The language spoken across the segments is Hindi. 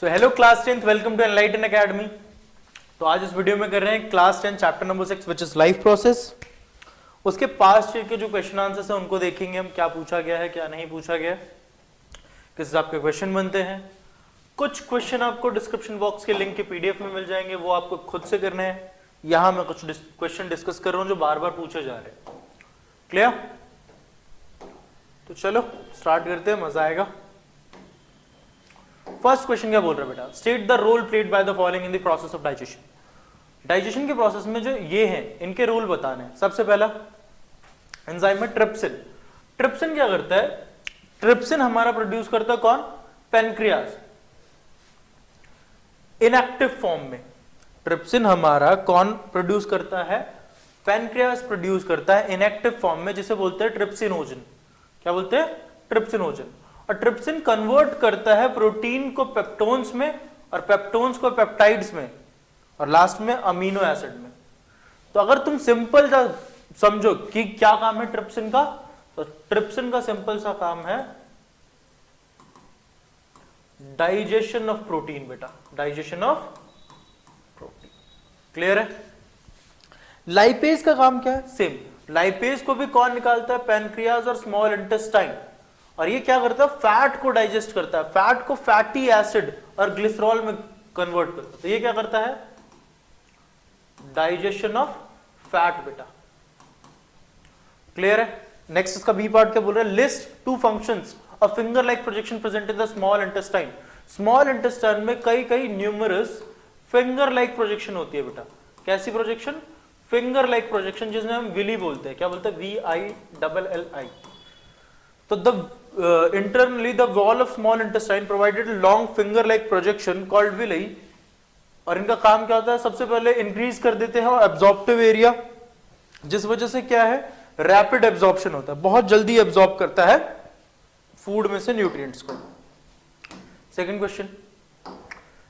So hello class 10th, welcome to enlighten academy. तो आज इस वीडियो में कर रहे हैं class 10 chapter number 6 which is life process. उसके पास्ट ईयर के जो क्वेश्चन आंसर्स हैं उनको देखेंगे हम, क्या पूछा गया है क्या नहीं पूछा गया, किस हिसाब के क्वेश्चन बनते हैं। कुछ क्वेश्चन आपको डिस्क्रिप्शन बॉक्स के लिंक के पीडीएफ में मिल जाएंगे, वो आपको खुद से करने हैं। यहां मैं कुछ क्वेश्चन डिस्कस कर रहा हूं जो बार बार पूछे जा रहे हैं। क्लियर? तो चलो स्टार्ट करते हैं, मजा आएगा। फर्स्ट क्वेश्चन क्या बोल रहा है बेटा? State the role played by the following in the process of digestion. Digestion के प्रोसेस में जो ये हैं इनके रोल बताने हैं। सबसे पहला एंजाइम में ट्रिप्सिन। ट्रिप्सिन क्या करता है? ट्रिप्सिन हमारा प्रोड्यूस करता है कौन? पेनक्रियाज। इनएक्टिव फॉर्म में ट्रिप्सिन हमारा कौन प्रोड्यूस करता है? पेनक्रियाज प्रोड्यूस करता है इनएक्टिव फॉर्म में, जिसे बोलते हैं ट्रिप्सिनोजन। क्या बोलते हैं? ट्रिप्सिनोजन। और ट्रिप्सिन कन्वर्ट करता है प्रोटीन को पेप्टोन्स में और पेप्टोन्स को पेप्टाइड्स में और लास्ट में अमीनो एसिड में। तो अगर तुम सिंपल समझो कि क्या काम है ट्रिप्सिन का, तो ट्रिप्सिन का सिंपल सा काम है डाइजेशन ऑफ प्रोटीन बेटा, डाइजेशन ऑफ प्रोटीन। क्लियर है? लाइपेज का काम क्या है? सेम। लाइपेज को भी कौन निकालता है? पैनक्रियाज और स्मॉल इंटेस्टाइन। और ये क्या करता है? फैट को डाइजेस्ट करता है, फैट को फैटी एसिड और ग्लिसरॉल में कन्वर्ट करता है। तो ये क्या करता है? डाइजेशन ऑफ फैट बेटा। क्लियर है? नेक्स्ट इसका बी पार्ट क्या बोल रहा है? List two functions of finger like projection present in the small intestine. Small intestine में कई न्यूमरस फिंगर लाइक प्रोजेक्शन होती है बेटा। कैसी प्रोजेक्शन? फिंगर लाइक प्रोजेक्शन, जिसमें हम विली बोलते हैं। क्या बोलते हैं? VILLI। तो the internally the wall of small intestine provided long finger like projection called villi. और इनका काम क्या होता है? सबसे पहले इंक्रीज कर देते हैं एब्जॉर्प्टिव एरिया, जिस वजह से क्या है? रैपिड एब्जॉर्प्शन होता है, बहुत जल्दी एब्जॉर्ब करता है फूड में से न्यूट्रिएंट्स को। Second question,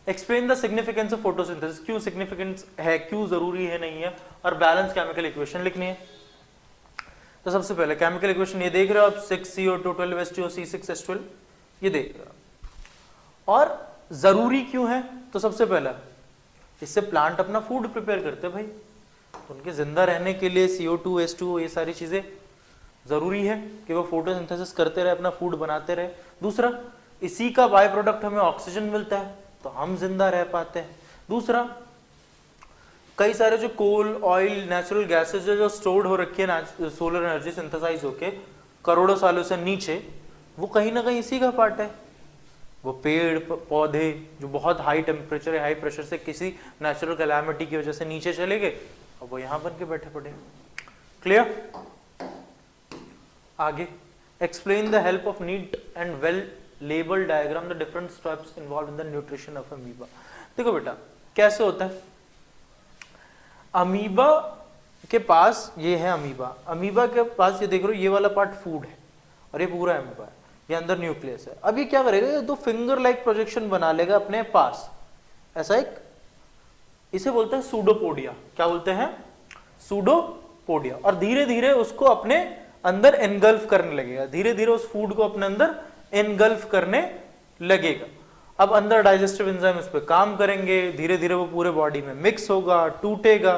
explain the significance of photosynthesis. क्यों सिग्निफिकेंस है, क्यों जरूरी है, नहीं है, और बैलेंस केमिकल इक्वेशन लिखनी है। तो सबसे पहले केमिकल इक्वेशन ये देख रहे हो आप, 6CO2 12H2O C6H12, ये देख रहे हो। और जरूरी क्यों है? तो सबसे पहला इससे प्लांट अपना फूड प्रिपेयर करते हैं भाई, तो उनके जिंदा रहने के लिए CO2 H2O ये सारी चीजें जरूरी है कि वो फोटोसिंथेसिस करते रहे, अपना फूड बनाते रहे। दूसरा, इसी का बाय प्रोडक्ट हमें ऑक्सीजन मिलता है तो हम जिंदा रह पाते हैं। दूसरा, कई सारे जो कोल, ऑयल, नेचुरल गैसेस जो स्टोर्ड हो रखी है सोलर एनर्जी सिंथेसाइज होके करोड़ों सालों से नीचे, वो कहीं ना कहीं इसी का पार्ट है। वो पेड़ पौधे जो बहुत हाई टेम्परेचर या हाई प्रेशर से किसी नेचुरल कैलामिटी की वजह से नीचे चले गए, और वो यहां बन के बैठे पड़े। क्लियर? आगे, explain the help of neat and well label diagram the different steps involve in the nutrition of amoeba. देखो बेटा कैसे होता है। अमीबा के पास ये है अमीबा, अमीबा के पास ये देख रहे हो, ये वाला पार्ट फूड है और ये पूरा अमीबा है, ये अंदर न्यूक्लियस है। अब ये क्या करेगा? ये दो फिंगर लाइक प्रोजेक्शन बना लेगा अपने पास, ऐसा एक, इसे बोलते हैं सूडोपोडिया। क्या बोलते हैं? सूडोपोडिया। और धीरे धीरे उसको अपने अंदर एनगल्फ करने लगेगा, धीरे धीरे उस फूड को अपने अंदर एनगल्फ करने लगेगा। अब अंदर डाइजेस्टिव एंजाइम इस पे काम करेंगे, धीरे धीरे वो पूरे बॉडी में मिक्स होगा, टूटेगा।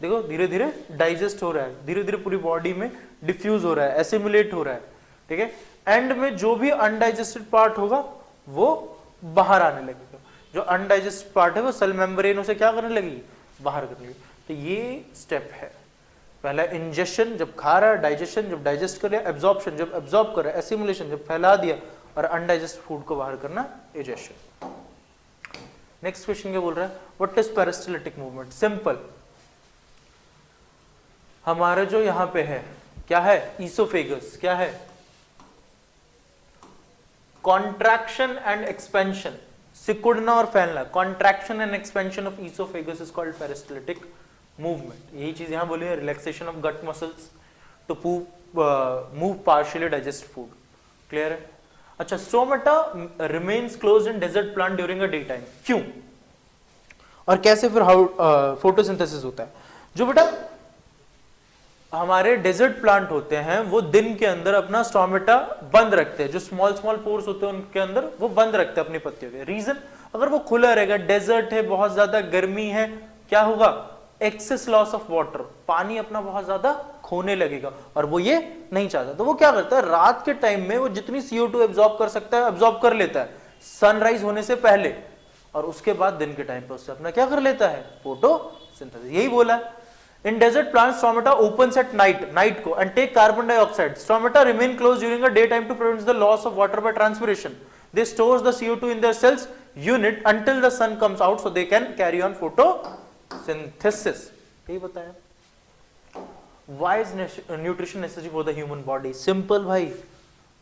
देखो धीरे धीरे डाइजेस्ट हो रहा है, धीरे धीरे पूरी बॉडी में डिफ्यूज हो रहा है, एसिमुलेट हो रहा है। ठीक है? एंड में जो भी अनडाइजेस्टेड पार्ट होगा वो बाहर आने लगेगा। जो अनडाइजेस्टेड पार्ट है वो सेल मेम्ब्रेन उसे क्या करने लगेगी? बाहर करने लगेगी। तो ये स्टेप है। पहला इंजेक्शन जब खा रहा है, डाइजेशन जब डाइजेस्ट कर रहा है, एब्जॉर्प्शन जब एब्जॉर्ब कर रहा है, एसिमुलेशन जब फैला दिया, और अनडाइजेस्ट फूड को बाहर करना, इजेशन। नेक्स्ट क्वेश्चन क्या बोल रहा है? What is peristaltic movement? Simple, हमारे जो यहां पे है क्या है? ईसोफेगस। क्या है? कॉन्ट्रैक्शन एंड एक्सपेंशन, सिकुड़ना और फैलना। Contraction and expansion of oesophagus is called peristaltic movement. यही चीज यहां बोली है, relaxation of gut muscles to move partially digest food. Clear है? अच्छा, stomata remains closed in desert plant during a day time. क्यों और कैसे फिर हाउ फोटोसिंथेसिस होता है? जो बेटा हमारे डेजर्ट प्लांट होते हैं वो दिन के अंदर अपना स्टोमेटा बंद रखते हैं, जो स्मॉल स्मॉल पोर्स होते हैं उनके अंदर वो बंद रखते हैं अपनी पत्तियों के। रीजन, अगर वो खुला रहेगा, डेजर्ट है, बहुत ज्यादा गर्मी है, क्या होगा, एक्सेस लॉस ऑफ वाटर, पानी अपना बहुत ज्यादा खोने लगेगा, और वो ये नहीं चाहता। तो वो क्या करता है, रात के टाइम में वो जितनी CO2 एब्जॉर्ब कर सकता है एब्जॉर्ब कर लेता है सनराइज होने से पहले, और उसके बाद दिन के टाइम पे उससे अपना क्या कर लेता है, फोटोसिंथेसिस। यही बोला है। In desert plants, stomata opens at night को, and take carbon dioxide. Stomata remain closed during the daytime to prevent the loss of water by transpiration. They stores the CO2 in their cells unit until the sun comes out, so they can carry on photosynthesis. यही बताया। Why is nutrition necessary for the human body? Simple भाई,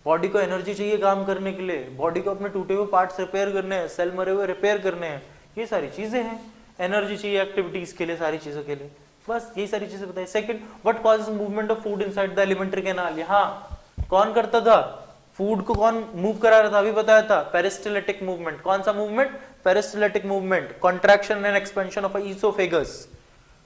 बॉडी को एनर्जी चाहिए काम करने के लिए, बॉडी को अपने टूटे हुए पार्ट्स रिपेयर करने हैं, सेल मरे हुए रिपेयर करने हैं, ये सारी चीजें हैं। एनर्जी चाहिए एक्टिविटीज के लिए, सारी चीजों के लिए, बस यही सारी चीजें बताई। Second, what causes movement of food inside the alimentary canal. यहाँ कौन करता था, फूड को कौन मूव करा रहा था, अभी बताया था, पेरिस्टाल्टिक मूवमेंट। कौन सा movement, peristaltic movement, contraction and expansion of oesophagus.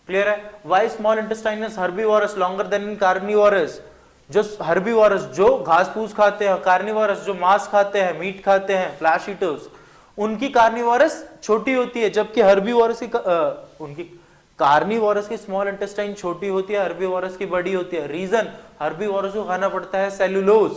Clear है। Why small intestine is herbivorous longer than in carnivorous. जो हर्बीवोरस जो घास फूस खाते हैं, कार्निवोरस जो मांस खाते हैं, मीट खाते हैं, फ्लैश ईटर्स, उनकी कार्निवोरस छोटी होती है, जबकि हर्बीवोरस की उनकी कार्निवोरस की स्मॉल इंटेस्टाइन छोटी होती है, हर्बीवोरस की बड़ी होती है। रीजन, हर्बीवोरस को खाना पड़ता है सेलुलोज,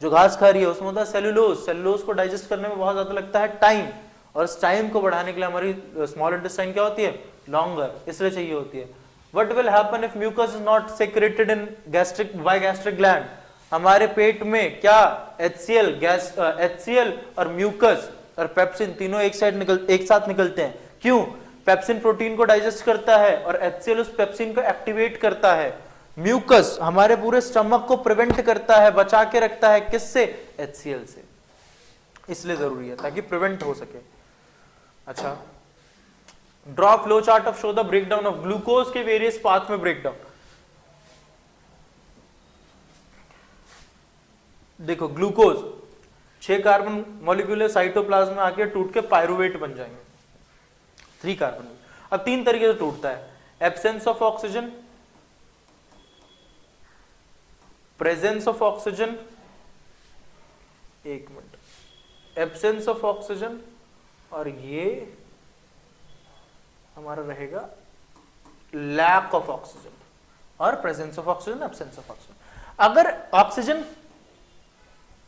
जो घास खा रही है उसमें होता है सेलुलोज। सेलुलोज को डाइजेस्ट करने में बहुत ज्यादा लगता है टाइम, और इस टाइम को बढ़ाने के लिए हमारी स्मॉल इंटेस्टाइन क्या होती है, लॉन्गर, इसलिए चाहिए होती है। What will happen if mucus is not secreted in gastric gland? हमारे पेट में क्या HCl और म्यूकस और पेप्सिन तीनों एक साथ निकलते हैं। क्यों? पेप्सिन प्रोटीन को डाइजेस्ट करता है और HCl उस पेप्सिन को एक्टिवेट करता है। म्यूकस हमारे पूरे स्टमक को प्रिवेंट करता है, बचा के रखता है, किससे, HCl से। इसलिए जरूरी है ताकि प्रिवेंट हो सके। अच्छा, draw flow chart of show the breakdown of glucose के वेरियस पाथ में ब्रेकडाउन। देखो ग्लूकोज 6 कार्बन मॉलिक्यूल साइटोप्लाज्म में आके टूट के पायरुवेट बन जाएंगे, 3 कार्बन। अब 3 तरीके से टूटता है, absence of oxygen, presence of oxygen, एक मिनट, एब्सेंस ऑफ ऑक्सीजन, और ये हमारा रहेगा लैक ऑफ ऑक्सीजन, और presence of oxygen, absence of oxygen. अगर ऑक्सीजन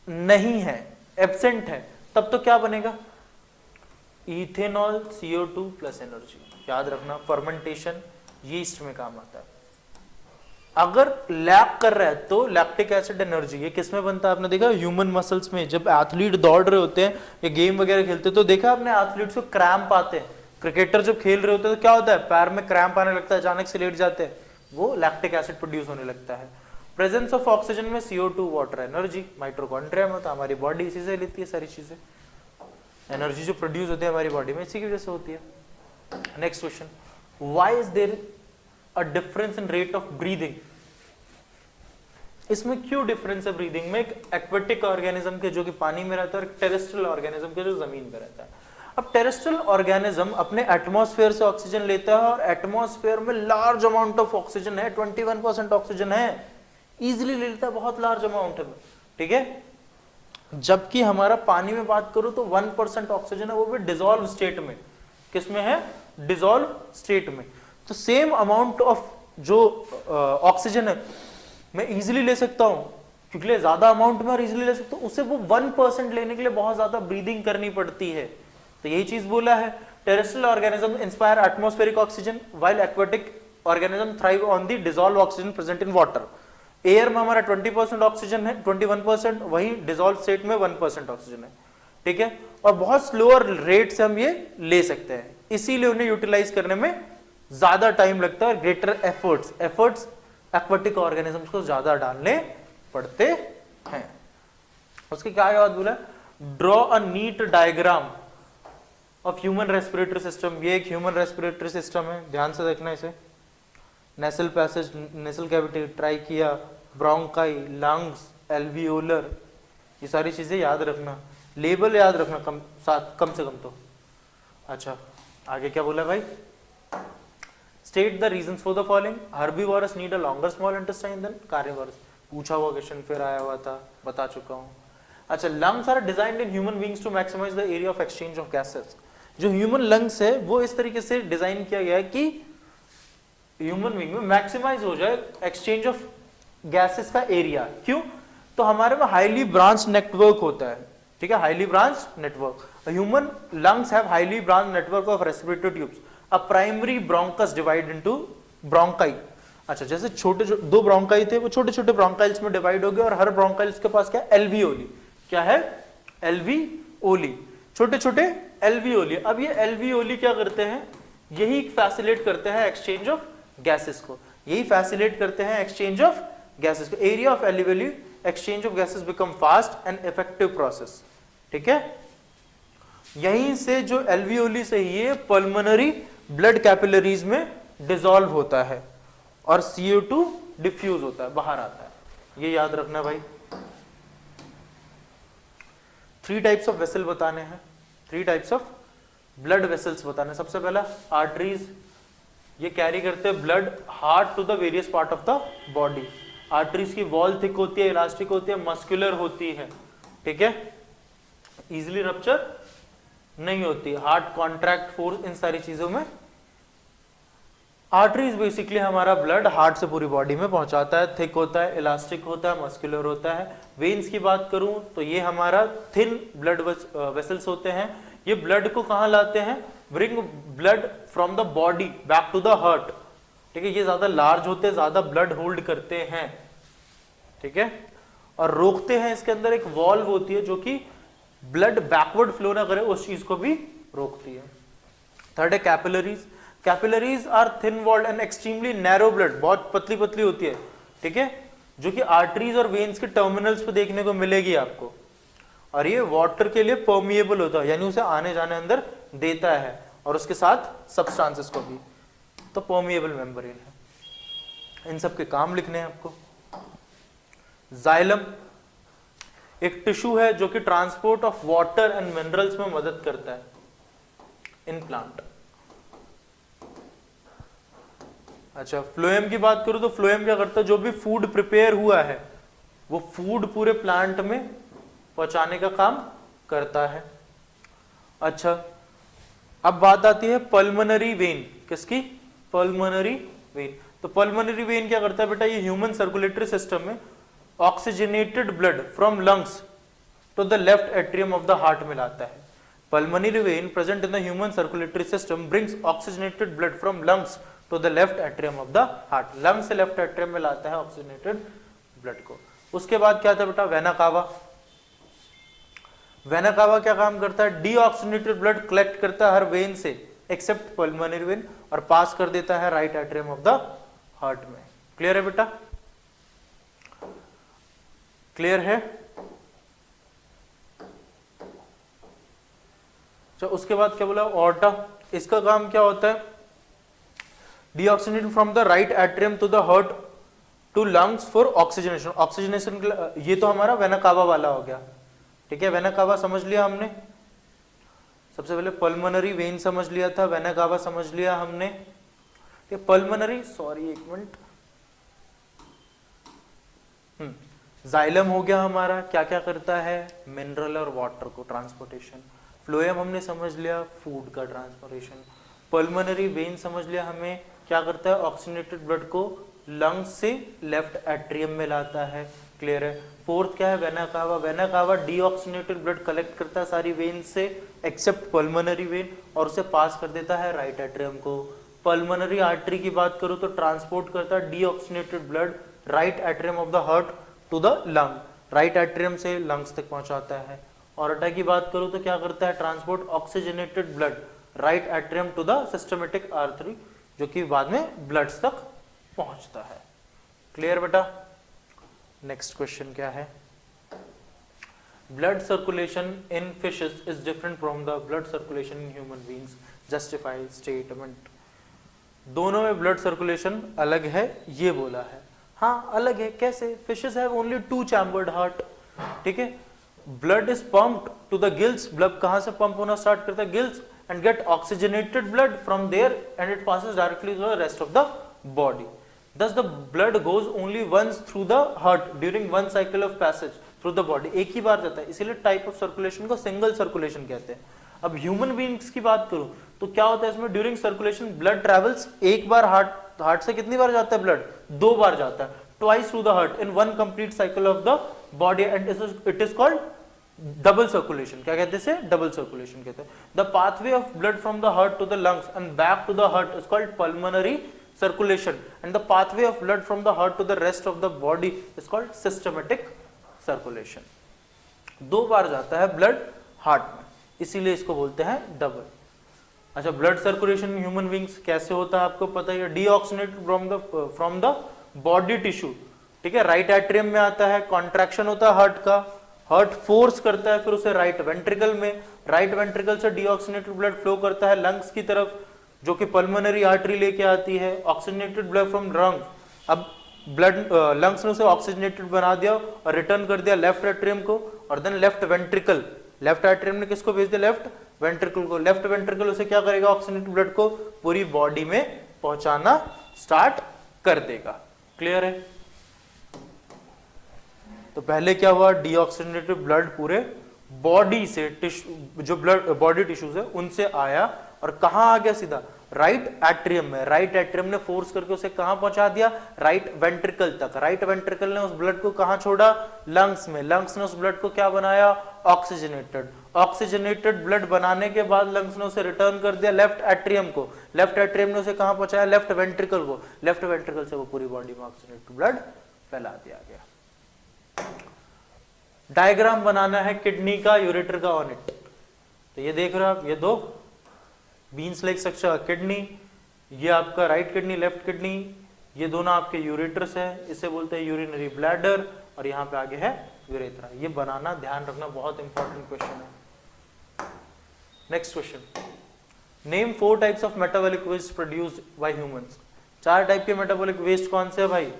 नहीं है, एब्सेंट है, तब तो क्या बनेगा, इथेनॉल, CO2 प्लस एनर्जी। याद रखना, फर्मेंटेशन यीस्ट में काम आता है। अगर लैक कर रहा है तो लैक्टिक एसिड एनर्जी, ये किस में बनता है, आपने देखा ह्यूमन मसल्स में, जब एथलीट दौड़ रहे होते हैं या गेम वगैरह खेलते हैं तो देखा आपने एथलीट्स को क्रैम्प आते हैं। क्रिकेटर जब खेल रहे होते हैं तो क्या होता है, पैर में क्रैम्प आने लगता है, अचानक से लेट जाते हैं, वो लैक्टिक एसिड प्रोड्यूस होने लगता है। प्रेजेंस ऑफ ऑक्सीजन में CO2 वाटर एनर्जी, माइटोकॉन्ड्रिया में, तो हमारी बॉडी इसी से लेती है सारी चीजें। एनर्जी जो प्रोड्यूस होती है हमारी बॉडी में इसी की वजह से होती है। Next question, why is there a difference in rate of breathing. इसमें क्यों डिफरेंस है ब्रीदिंग में, एक एक्वेटिक ऑर्गेनिज्म के जो कि पानी में रहता है, और टेरेस्ट्रियल ऑर्गेनिज्म के जो जमीन पे रहता है। अब टेरेस्ट्रियल ऑर्गेनिज्म अपने एटमॉस्फेयर से ऑक्सीजन लेता है, और एटमॉस्फेयर में लार्ज अमाउंट ऑफ ऑक्सीजन है, 21% ऑक्सीजन है, इजीली ले लेता है, बहुत लार्ज अमाउंट है, ठीक है। जबकि हमारा पानी में बात करूं तो 1% ऑक्सीजन है, वो भी डिसॉल्व स्टेट में। किसमें है, डिसॉल्व स्टेट में। तो सेम अमाउंट ऑफ जो ऑक्सीजन है मैं इजीली ले सकता हूं, क्योंकि ज्यादा अमाउंट में और इजीली ले सकता हूं, उससे वो 1% लेने के लिए बहुत ज्यादा ब्रीदिंग करनी पड़ती है। तो यही चीज बोला है, terrestrial organism inspire atmospheric oxygen while aquatic organism thrive on the dissolve oxygen present in water. Air में हमारा 20% ऑक्सीजन है, 21%, वही डिसॉल्व स्टेट में 1% ऑक्सीजन है, ठीक है। और बहुत स्लोअर रेट से हम ये ले सकते हैं, इसीलिए उन्हें यूटिलाइज करने में ज्यादा टाइम लगता है, और ग्रेटर एफर्ट्स एक्वेटिक ऑर्गेनिजम्स को ज्यादा डालने पड़ते हैं। उसके क्या याद बोला, draw a neat diagram of human respiratory system. ये एक ह्यूमन रेस्पिरेटरी सिस्टम है, ध्यान से देखना इसे। Nasal passage, nasal cavity, trachea, bronchi, lungs, alveolar, ये सारी चीजें याद रखना, लेबल याद रखना कम से कम तो। अच्छा आगे क्या बोला भाई, state the reasons for the following, herbivores need a longer small intestine than carnivores, पूछा हुआ क्वेश्चन फिर आया हुआ था, बता चुका हूं। अच्छा, lungs are designed in human beings to maximise the area of exchange of gases, जो ह्यूमन लंग्स है वो इस तरीके से डिजाइन किया गया है कि ह्यूमन बीइंग में मैक्सिमाइज हो जाए एक्सचेंज ऑफ गैसेस का एरिया। क्यों? तो हमारे में हाईली ब्रांच नेटवर्क होता है, ठीक है, highly branch network. Human lungs have highly branch network of respiratory tubes, a primary bronchus divide into bronchi. अच्छा, जैसे छोटे जो दो ब्रोंकाई थे वो छोटे छोटे ब्रोंकाइल्स में डिवाइड हो गए और हर ब्रोंकाइल्स के पास क्या है, एल्वियोली। क्या है? एल्वियोली, छोटे छोटे एल्वियोली। अब ये एल्वियोली क्या करते हैं, यही फैसिलिटेट करते हैं एक्सचेंज ऑफ गैसेस को, यही फैसिलिटेट करते हैं एक्सचेंज ऑफ गैसेस को। Area of alveoli exchange of gases become fast and effective process, ठीक है। यहीं से जो एल्वियोली से ये पल्मोनरी ब्लड कैपिलरीज में डिसॉल्व होता है और CO2 डिफ्यूज होता है, बाहर आता है। ये याद रखना भाई। 3 टाइप्स ऑफ वेसल बताने हैं, 3 टाइप्स ऑफ ब्लड वेसल्स बताने। सबसे पहला आर्टरीज, ये कैरी करते हैं blood heart to the various part of the body. Arteries की वॉल थिक होती है, इलास्टिक होती है, मस्कुलर होती है, ठीक है, इजिली रप्चर नहीं होती, हार्ट कॉन्ट्रैक्ट फोर्स, इन सारी चीजों में आर्टरीज बेसिकली हमारा ब्लड हार्ट से पूरी बॉडी में पहुंचाता है। थिक होता है, इलास्टिक होता है, मस्कुलर होता है। वेन्स की बात करूं तो ये हमारा थिन ब्लड वेसल्स होते हैं। ये ब्लड को कहां लाते हैं, bring blood from the body back to the heart, ठीक है। ये ज्यादा लार्ज होते हैं, ज्यादा ब्लड होल्ड करते हैं, ठीक है, और रोकते हैं। इसके अंदर एक वॉल्व होती है जो कि ब्लड बैकवर्ड फ्लो ना करे, उस चीज को भी रोकती है। थर्ड है capillaries. Capillaries are thin walled and extremely narrow blood, बहुत पतली पतली होती है, ठीक है, जो कि आर्टरीज और वेन्स के टर्मिनल्स पे देखने को मिलेगी आपको। और ये वाटर के लिए परमिएबल होता है, यानी उसे आने जाने अंदर देता है, और उसके साथ सब्सटेंसेस को भी, तो परमिएबल मेम्ब्रेन है। इन सब के काम लिखने हैं आपको। जाइलम एक टिश्यू है जो कि transport of water and minerals में मदद करता है इन प्लांट। अच्छा, फ्लोएम की बात करूं तो फ्लोएम क्या करता है, जो भी फूड प्रिपेयर हुआ है वो फूड पूरे प्लांट में पहुंचाने का काम करता है। अच्छा, अब बात आती है पल्मोनरी वेन। किसकी? Pulmonary vein. तो पल्मोनरी वेन क्या करता है बेटा, ये ह्यूमन सर्कुलेटरी सिस्टम में oxygenated blood from lungs to the left atrium of the heart में लाता है। Pulmonary vein present in the human circulatory system brings oxygenated blood from lungs to the left atrium of the heart. Lung से लेफ्ट एट्रियम में लाता है ऑक्सीजनेटेड ब्लड को। उसके बाद क्या था बेटा, वेना कावा। वेना कावा क्या काम करता है, डीऑक्सीजनेटेड ब्लड कलेक्ट करता है हर वेन से एक्सेप्ट पल्मोनरी वेन और पास कर देता है right atrium of the heart में। क्लियर है बेटा? क्लियर है? तो उसके बाद क्या बोला, ऑर्टा। इसका काम क्या होता है, deoxygenation from the right atrium to the heart to lungs for oxygenation. Oxygenation ये तो हमारा वेना कावा वाला हो गया, ठीक है। वेना कावा समझ लिया हमने, सबसे पहले पल्मोनरी वेन समझ लिया था, वेना कावा समझ लिया हमने। पल्मोनरी, सॉरी एक मिनट, जाइलम हो गया हमारा, क्या क्या करता है, मिनरल और वाटर को ट्रांसपोर्टेशन। फ्लोएम हमने समझ लिया, फूड का ट्रांसपोर्टेशन। पल्मोनरी वेन समझ लिया हमें, क्या करता है, ऑक्सीजनेटेड ब्लड को लंग्स से लेफ्ट एट्रियम में लाता है। क्लियर है? फोर्थ क्या है, vena cava. Vena cava deoxygenated blood collect करता है सारी वेन से एक्सेप्ट पल्मोनरी वेन और उसे पास कर देता है राइट एट्रियम को। पल्मोनरी आर्टरी की बात करूं तो ट्रांसपोर्ट करता है deoxygenated blood right atrium of the heart to the lung, right atrium से लंग्स तक पहुंचाता है। ऑर्टा की बात करूं तो क्या करता है, transport oxygenated blood right atrium to the systematic artery, जो कि बाद में ब्लड्स तक पहुंचता है। क्लियर बेटा? नेक्स्ट क्वेश्चन क्या है, blood circulation in fishes is different from the blood circulation in human beings, justify statement. दोनों में ब्लड सर्कुलेशन अलग है ये बोला है। हाँ अलग है, कैसे? Fishes have only 2 chambered heart, ठीक है। Blood is pumped to the gills, blood कहां से पंप होना स्टार्ट करता है, gills, and get oxygenated blood from there and it passes directly to the rest of the body. Thus the blood goes only once through the heart during one cycle of passage through the body. एक ही बार जाता है, इसीलिए टाइप ऑफ सर्कुलेशन को सिंगल सर्कुलेशन कहते हैं. अब ह्यूमन बीइंग्स की बात करूं तो क्या होता है इसमें, ड्यूरिंग सर्कुलेशन ब्लड ट्रेवल्स, एक बार हार्ट से कितनी बार जाता है ब्लड, 2 बार जाता है, twice through the heart in one complete cycle of the body and it is called double circulation. क्या कहते हैं, डबल सर्कुलेशन कहते हैं. The pathway of blood from the heart to the lungs and back to the heart is called pulmonary circulation and the pathway of blood from the heart to the rest of the body is called systematic circulation. 2 बार जाता है ब्लड हार्ट में, इसीलिए इसको बोलते हैं डबल. अच्छा, ब्लड सर्कुलेशन ह्यूमन बीइंग्स कैसे होता है आपको पता है, deoxygenated from the body tissue. ठीक है, राइट एट्रियम में आता है, कॉन्ट्रैक्शन होता है हार्ट का, हार्ट फोर्स करता है फिर उसे राइट वेंट्रिकल में, राइट वेंट्रिकल से डीऑक्सीनेटेड ब्लड फ्लो करता है लंग्स की तरफ जो कि पल्मोनरी आर्टरी लेके आती है, ऑक्सीजनेटेड ब्लड फ्रॉम लंग. अब ब्लड लंग्स ने उसे ऑक्सीजनेटेड बना दिया और रिटर्न कर दिया लेफ्ट एट्रियम को, और then left ventricle, left atrium ने किसको भेज दिया, लेफ्ट वेंट्रिकल को. लेफ्ट वेंट्रिकल उसे क्या करेगा, ऑक्सीजनेटेड ब्लड को पूरी बॉडी में पहुंचाना स्टार्ट कर देगा. क्लियर है. तो पहले क्या हुआ, डीऑक्सीजनेटेड ब्लड पूरे बॉडी से जो ब्लड बॉडी टिश्यूज है उनसे आया और कहां आ गया, सीधा राइट एट्रियम में. राइट एट्रियम ने फोर्स करके उसे कहां पहुंचा दिया, राइट वेंट्रिकल तक. राइट वेंट्रिकल ने उस ब्लड को कहां छोड़ा, लंग्स में. लंग्स ने उस ब्लड को क्या बनाया, ऑक्सीजनेटेड. ऑक्सीजनेटेड ब्लड बनाने के बाद लंग्स ने उसे रिटर्न कर दिया लेफ्ट एट्रियम को. लेफ्ट एट्रियम ने उसे कहां पहुंचाया, लेफ्ट वेंट्रिकल को. लेफ्ट वेंट्रिकल से वो पूरी बॉडी में ऑक्सीजनेटेड ब्लड फैला दिया गया. डायग्राम बनाना है किडनी का, यूरेटर का ऑन इट. तो ये देख रहे हो आप, ये 2 बीन्स लाइक स्ट्रक्चर किडनी, ये आपका राइट किडनी, लेफ्ट किडनी, ये दोनों आपके यूरेटर्स है, इसे बोलते हैं यूरिनरी ब्लैडर, और यहाँ पे आगे है यूरेथ्रा. ये बनाना, ध्यान रखना, बहुत इंपॉर्टेंट क्वेश्चन है. Next question, name 4 types of metabolic waste produced by humans. 4 type के मेटाबॉलिक वेस्ट कौन से है भाई,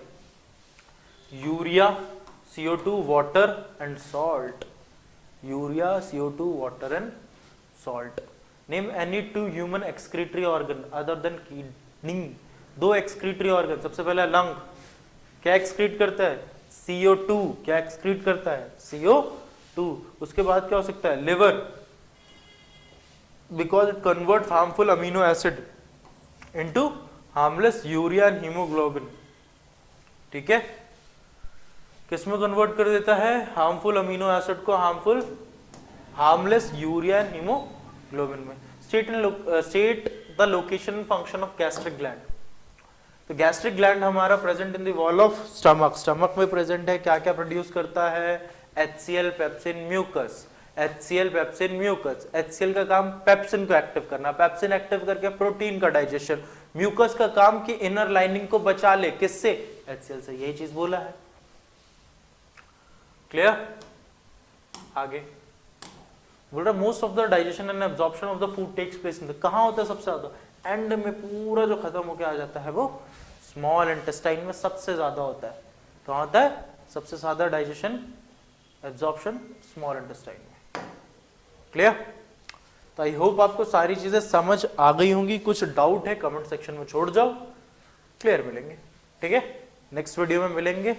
urea, CO2, water and salt. Urea, CO2, water and salt. Name any 2 human excretory organ other than kidney. 2 excretory organ. सबसे पहला लंग, क्या एक्सक्रीट करता है, CO2. क्या एक्सक्रीट करता है, CO2. उसके बाद क्या हो सकता है, liver, because it convert harmful amino acid into harmless urea and haemoglobin. ठीक है, किसमें कन्वर्ट कर देता है, हार्मफुल अमीनो एसिड को हार्मलेस यूरिया एंड हीमोग्लोबिन में. State the location function of gastric gland. तो गैस्ट्रिक ग्लैंड हमारा present in the wall of stomach. Stomach में प्रेजेंट है, क्या क्या प्रोड्यूस करता है, HCl, pepsin, mucus. HCl, pepsin, mucus. HCl का काम पेप्सिन को एक्टिव करना, पेप्सिन एक्टिव करके प्रोटीन का डाइजेशन. म्यूकस का काम की इनर लाइनिंग को बचा ले, किससे, HCl से. यही चीज बोला है. क्लियर. आगे बोल रहा most of the digestion and absorption of the food takes place in the, कहां होता है सबसे ज्यादा, एंड में. पूरा जो खत्म होकर आ जाता है वो स्मॉल इंटेस्टाइन में सबसे ज्यादा होता है. कहां होता है सबसे ज्यादा डाइजेशन एब्जॉर्प्शन, स्मॉल इंटेस्टाइन में. क्लियर. तो आई होप आपको सारी चीजें समझ आ गई होंगी. कुछ डाउट है कमेंट सेक्शन में छोड़ जाओ, क्लियर मिलेंगे. ठीक है, नेक्स्ट वीडियो में मिलेंगे.